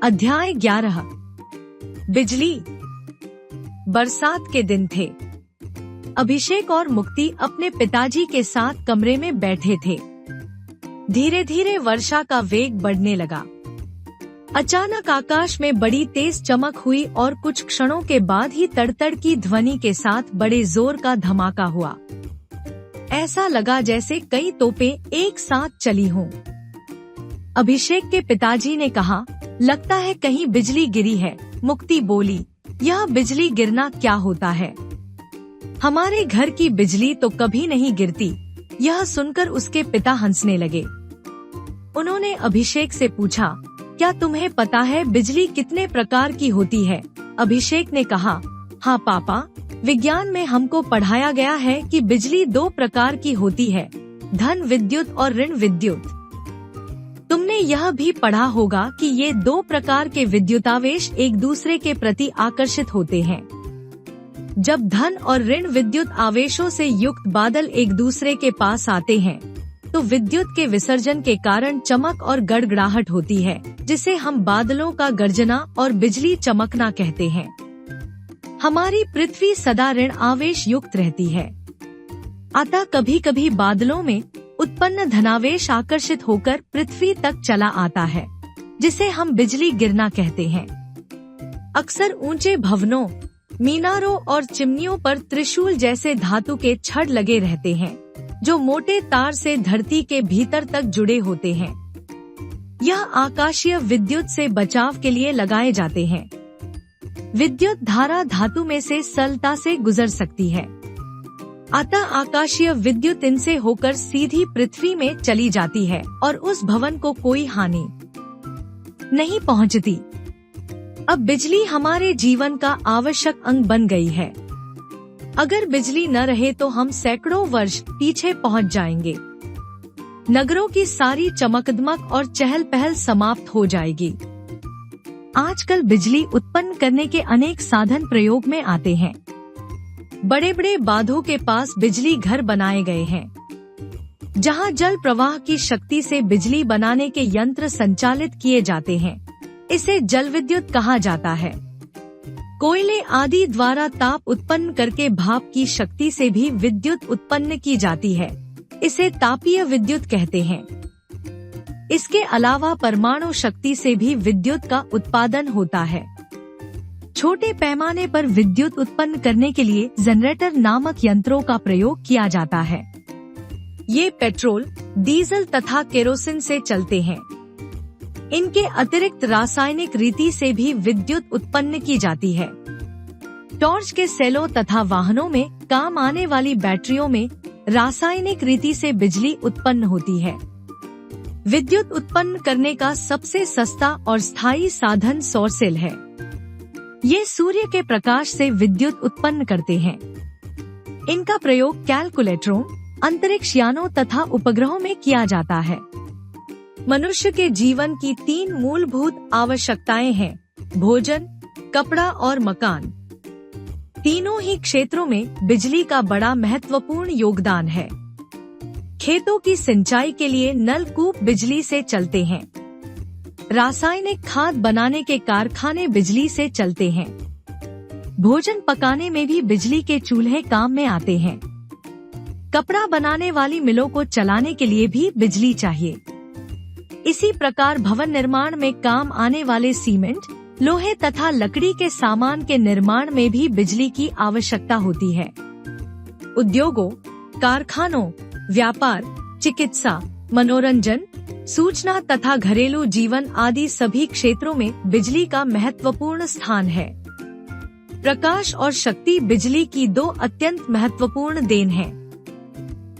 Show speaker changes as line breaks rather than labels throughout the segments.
अध्याय 11। बिजली। बरसात के दिन थे। अभिषेक और मुक्ति अपने पिताजी के साथ कमरे में बैठे थे। धीरे धीरे वर्षा का वेग बढ़ने लगा। अचानक आकाश में बड़ी तेज चमक हुई और कुछ क्षणों के बाद ही तड़तड़ की ध्वनि के साथ बड़े जोर का धमाका हुआ। ऐसा लगा जैसे कई तोपें एक साथ चली हों। अभिषेक के पिताजी ने कहा, लगता है कहीं बिजली गिरी है। मुक्ति बोली, यह बिजली गिरना क्या होता है? हमारे घर की बिजली तो कभी नहीं गिरती। यह सुनकर उसके पिता हंसने लगे। उन्होंने अभिषेक से पूछा, क्या तुम्हें पता है बिजली कितने प्रकार की होती है? अभिषेक ने कहा, हाँ पापा, विज्ञान में हमको पढ़ाया गया है कि बिजली दो प्रकार की होती है, धन विद्युत और ऋण विद्युत। तुमने यह भी पढ़ा होगा कि ये दो प्रकार के विद्युतावेश एक दूसरे के प्रति आकर्षित होते हैं। जब धन और ऋण विद्युत आवेशों से युक्त बादल एक दूसरे के पास आते हैं, तो विद्युत के विसर्जन के कारण चमक और गड़गड़ाहट होती है, जिसे हम बादलों का गर्जना और बिजली चमकना कहते हैं। हमारी पृथ्वी सदा ऋण आवेश युक्त रहती है। अतः कभी कभी बादलों में उत्पन्न धनावेश आकर्षित होकर पृथ्वी तक चला आता है, जिसे हम बिजली गिरना कहते हैं। अक्सर ऊंचे भवनों, मीनारों और चिमनियों पर त्रिशूल जैसे धातु के छड़ लगे रहते हैं, जो मोटे तार से धरती के भीतर तक जुड़े होते हैं। यह आकाशीय विद्युत से बचाव के लिए लगाए जाते हैं। विद्युत धारा धातु में से सरलता से गुजर सकती है, अतः आकाशीय विद्युत इनसे होकर सीधी पृथ्वी में चली जाती है और उस भवन को कोई हानि नहीं पहुंचती। अब बिजली हमारे जीवन का आवश्यक अंग बन गई है। अगर बिजली न रहे तो हम सैकड़ों वर्ष पीछे पहुंच जाएंगे। नगरों की सारी चमकदमक और चहल पहल समाप्त हो जाएगी। आजकल बिजली उत्पन्न करने के अनेक साधन प्रयोग में आते हैं। बड़े बड़े बांधों के पास बिजली घर बनाए गए हैं, जहां जल प्रवाह की शक्ति से बिजली बनाने के यंत्र संचालित किए जाते हैं। इसे जल विद्युत कहा जाता है। कोयले आदि द्वारा ताप उत्पन्न करके भाप की शक्ति से भी विद्युत उत्पन्न की जाती है। इसे तापीय विद्युत कहते हैं। इसके अलावा परमाणु शक्ति से भी विद्युत का उत्पादन होता है। छोटे पैमाने पर विद्युत उत्पन्न करने के लिए जनरेटर नामक यंत्रों का प्रयोग किया जाता है। ये पेट्रोल, डीजल तथा केरोसिन से चलते हैं। इनके अतिरिक्त रासायनिक रीति से भी विद्युत उत्पन्न की जाती है। टॉर्च के सेलों तथा वाहनों में काम आने वाली बैटरियों में रासायनिक रीति से बिजली उत्पन्न होती है। विद्युत उत्पन्न करने का सबसे सस्ता और स्थायी साधन सौर सेल है। ये सूर्य के प्रकाश से विद्युत उत्पन्न करते हैं। इनका प्रयोग कैलकुलेटरों, अंतरिक्ष यानों तथा उपग्रहों में किया जाता है। मनुष्य के जीवन की 3 मूलभूत आवश्यकताएं हैं: भोजन, कपड़ा और मकान। तीनों ही क्षेत्रों में बिजली का बड़ा महत्वपूर्ण योगदान है। खेतों की सिंचाई के लिए नलकूप बिजली से चलते हैं। रासायनिक खाद बनाने के कारखाने बिजली से चलते हैं। भोजन पकाने में भी बिजली के चूल्हे काम में आते हैं। कपड़ा बनाने वाली मिलों को चलाने के लिए भी बिजली चाहिए। इसी प्रकार भवन निर्माण में काम आने वाले सीमेंट, लोहे तथा लकड़ी के सामान के निर्माण में भी बिजली की आवश्यकता होती है। उद्योगों, कारखानों, व्यापार, चिकित्सा, मनोरंजन, सूचना तथा घरेलू जीवन आदि सभी क्षेत्रों में बिजली का महत्वपूर्ण स्थान है। प्रकाश और शक्ति बिजली की 2 अत्यंत महत्वपूर्ण देन हैं।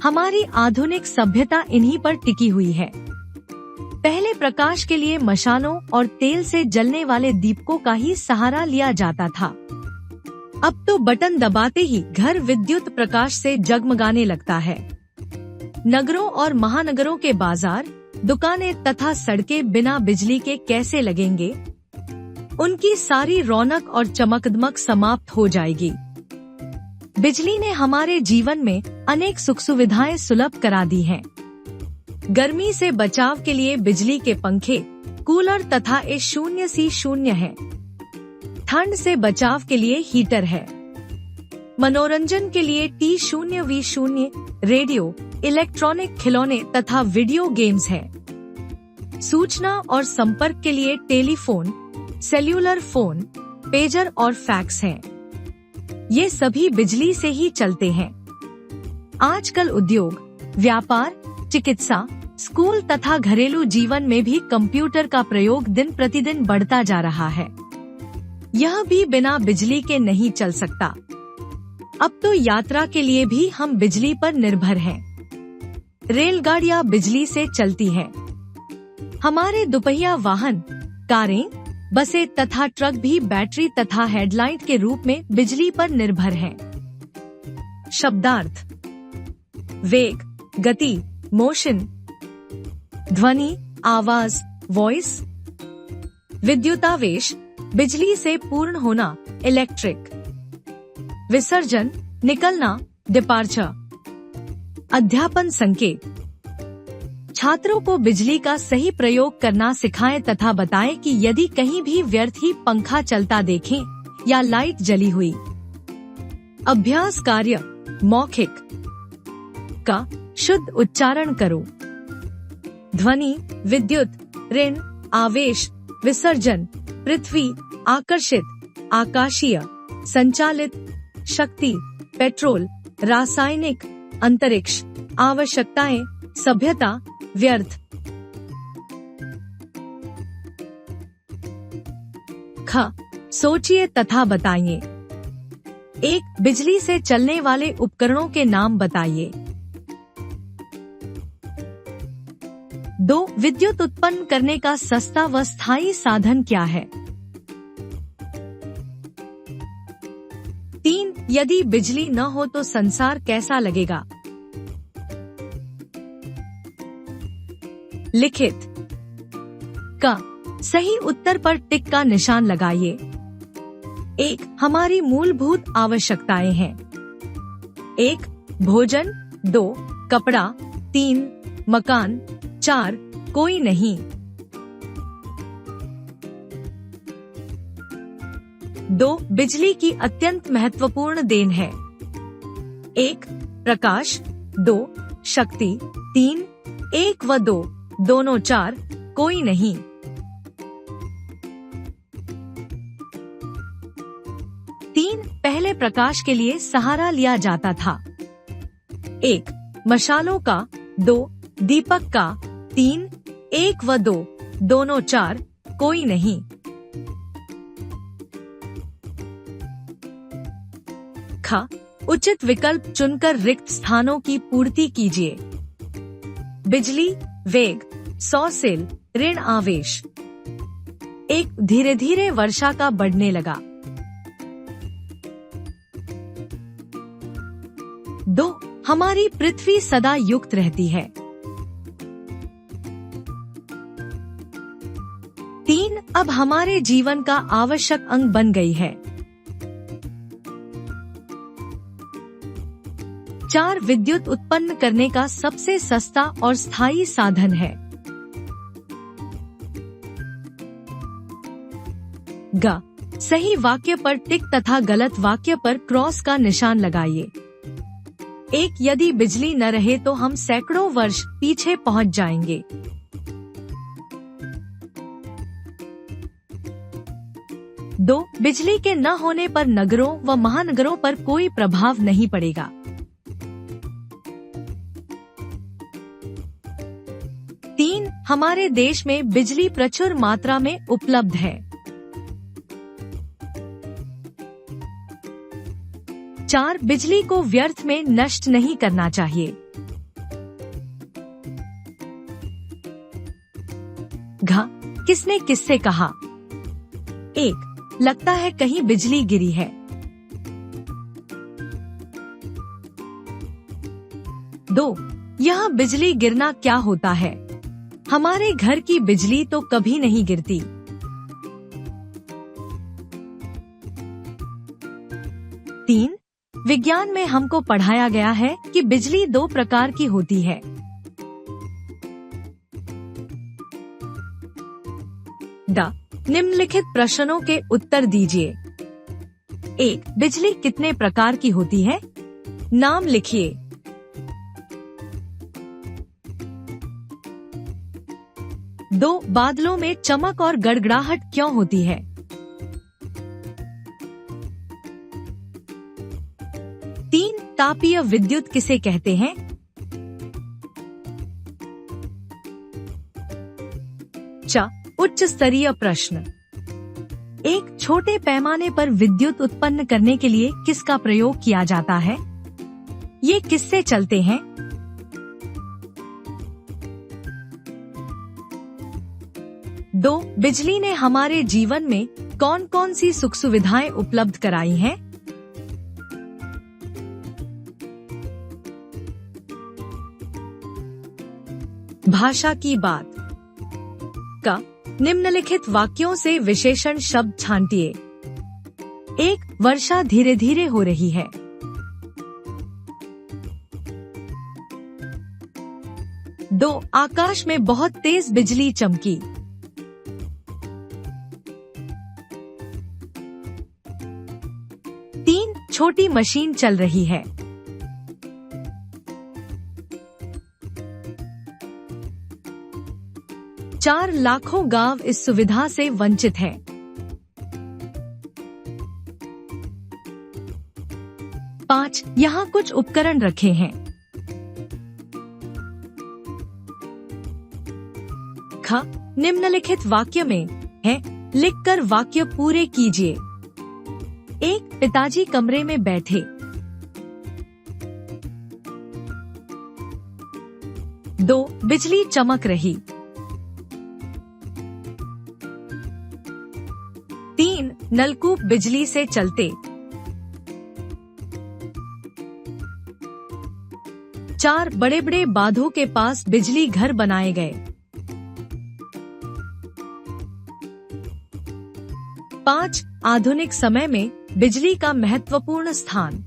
हमारी आधुनिक सभ्यता इन्हीं पर टिकी हुई है। पहले प्रकाश के लिए मशालों और तेल से जलने वाले दीपकों का ही सहारा लिया जाता था। अब तो बटन दबाते ही घर विद्युत प्रकाश से जगमगाने लगता है। नगरों और महानगरों के बाजार, दुकानें तथा सड़कें बिना बिजली के कैसे लगेंगे? उनकी सारी रौनक और चमकदमक समाप्त हो जाएगी। बिजली ने हमारे जीवन में अनेक सुख सुविधाएं सुलभ करा दी हैं। गर्मी से बचाव के लिए बिजली के पंखे, कूलर तथा A0C0 है। ठंड से बचाव के लिए हीटर है। मनोरंजन के लिए T0V0 रेडियो, इलेक्ट्रॉनिक खिलौने तथा वीडियो गेम्स है। सूचना और संपर्क के लिए टेलीफोन, सेल्यूलर फोन, पेजर और फैक्स हैं। ये सभी बिजली से ही चलते हैं। आजकल उद्योग, व्यापार, चिकित्सा, स्कूल तथा घरेलू जीवन में भी कंप्यूटर का प्रयोग दिन प्रतिदिन बढ़ता जा रहा है। यह भी बिना बिजली के नहीं चल सकता। अब तो यात्रा के लिए भी हम बिजली पर निर्भर हैं। रेलगाड़ियां बिजली से चलती हैं। हमारे दुपहिया वाहन, कारें, बसें तथा ट्रक भी बैटरी तथा हेडलाइट के रूप में बिजली पर निर्भर हैं। शब्दार्थ: वेग, गति, मोशन, ध्वनि, आवाज, वॉइस। विद्युतावेश, बिजली से पूर्ण होना, इलेक्ट्रिक। विसर्जन, निकलना, डिपार्चर। अध्यापन संकेत: छात्रों को बिजली का सही प्रयोग करना सिखाएं तथा बताएं कि यदि कहीं भी व्यर्थ ही पंखा चलता देखें या लाइट जली हुई। अभ्यास कार्य: मौखिक का शुद्ध उच्चारण करो। ध्वनि, विद्युत, ऋण, आवेश, विसर्जन, पृथ्वी, आकर्षित, आकाशीय, संचालित, शक्ति, पेट्रोल, रासायनिक, अंतरिक्ष, आवश्यकताएं, सभ्यता, व्यर्थ। ख, सोचिए तथा बताइए। 1. बिजली से चलने वाले उपकरणों के नाम बताइए। 2. विद्युत उत्पन्न करने का सस्ता व स्थायी साधन क्या है? 3. यदि बिजली न हो तो संसार कैसा लगेगा? लिखित। का सही उत्तर पर टिक का निशान लगाइए। 1. हमारी मूलभूत आवश्यकताएं हैं। 1. भोजन, 2. कपड़ा, 3. मकान, 4. कोई नहीं। 2. बिजली की अत्यंत महत्वपूर्ण देन है। 1. प्रकाश, 2. शक्ति, 3. 1 व 2 दोनों, 4. कोई नहीं। 3. पहले प्रकाश के लिए सहारा लिया जाता था। 1. मशालों का, 2. दीपक का, 3. 1 व 2 दोनों, 4. कोई नहीं। ख, उचित विकल्प चुनकर रिक्त स्थानों की पूर्ति कीजिए। बिजली, वेग, 100 सेल, ऋण आवेश। 1. धीरे धीरे वर्षा का बढ़ने लगा। 2. हमारी पृथ्वी सदा युक्त रहती है। 3. अब हमारे जीवन का आवश्यक अंग बन गई है। 4. विद्युत उत्पन्न करने का सबसे सस्ता और स्थायी साधन है। ग, सही वाक्य पर टिक तथा गलत वाक्य पर क्रॉस का निशान लगाइए। 1. यदि बिजली न रहे तो हम सैकड़ों वर्ष पीछे पहुंच जाएंगे। 2. बिजली के न होने पर नगरों व महानगरों पर कोई प्रभाव नहीं पड़ेगा। 3. हमारे देश में बिजली प्रचुर मात्रा में उपलब्ध है। 4. बिजली को व्यर्थ में नष्ट नहीं करना चाहिए। घ, किसने किससे कहा? 1. लगता है कहीं बिजली गिरी है। 2. यह बिजली गिरना क्या होता है? हमारे घर की बिजली तो कभी नहीं गिरती। 3. विज्ञान में हमको पढ़ाया गया है कि बिजली 2 प्रकार की होती है। द निम्नलिखित प्रश्नों के उत्तर दीजिए। 1. बिजली कितने प्रकार की होती है? नाम लिखिए। 2. बादलों में चमक और गड़गड़ाहट क्यों होती है? 3. तापीय विद्युत किसे कहते हैं? 4. उच्च स्तरीय प्रश्न। एक छोटे पैमाने पर विद्युत उत्पन्न करने के लिए किसका प्रयोग किया जाता है? ये किससे चलते हैं? 2. बिजली ने हमारे जीवन में कौन कौन सी सुख सुविधाएं उपलब्ध कराई हैं? भाषा की बात। का निम्नलिखित वाक्यों से विशेषण शब्द छांटिए। 1. वर्षा धीरे धीरे हो रही है। 2. आकाश में बहुत तेज बिजली चमकी। 3. छोटी मशीन चल रही है। 4. लाखों गांव इस सुविधा से वंचित हैं। 5. यहाँ कुछ उपकरण रखे हैं। ख. निम्नलिखित वाक्य में है लिखकर वाक्य पूरे कीजिए। 1. पिताजी कमरे में बैठे। 2. बिजली चमक रही। 3. नलकूप बिजली से चलते। 4. बड़े बड़े बांधों के पास बिजली घर बनाए गए। 5. आधुनिक समय में बिजली का महत्वपूर्ण स्थान।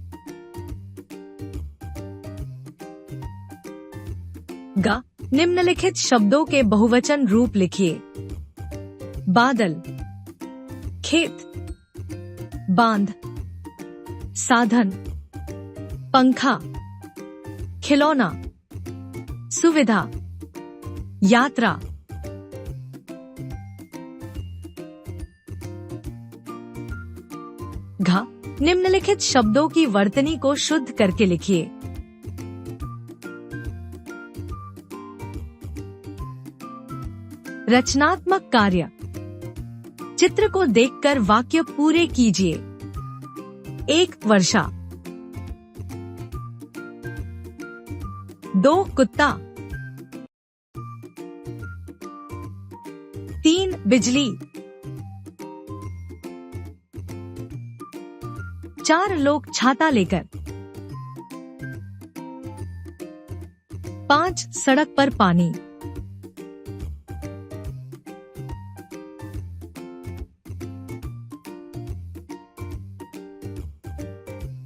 ग. निम्नलिखित शब्दों के बहुवचन रूप लिखिए। बादल, खेत, बांध, साधन, पंखा, खिलौना, सुविधा, यात्रा। घ. निम्नलिखित शब्दों की वर्तनी को शुद्ध करके लिखिए। रचनात्मक कार्य। चित्र को देखकर वाक्य पूरे कीजिए। 1. वर्षा। 2. कुत्ता। 3. बिजली। 4. लोग छाता लेकर। 5. सड़क पर पानी।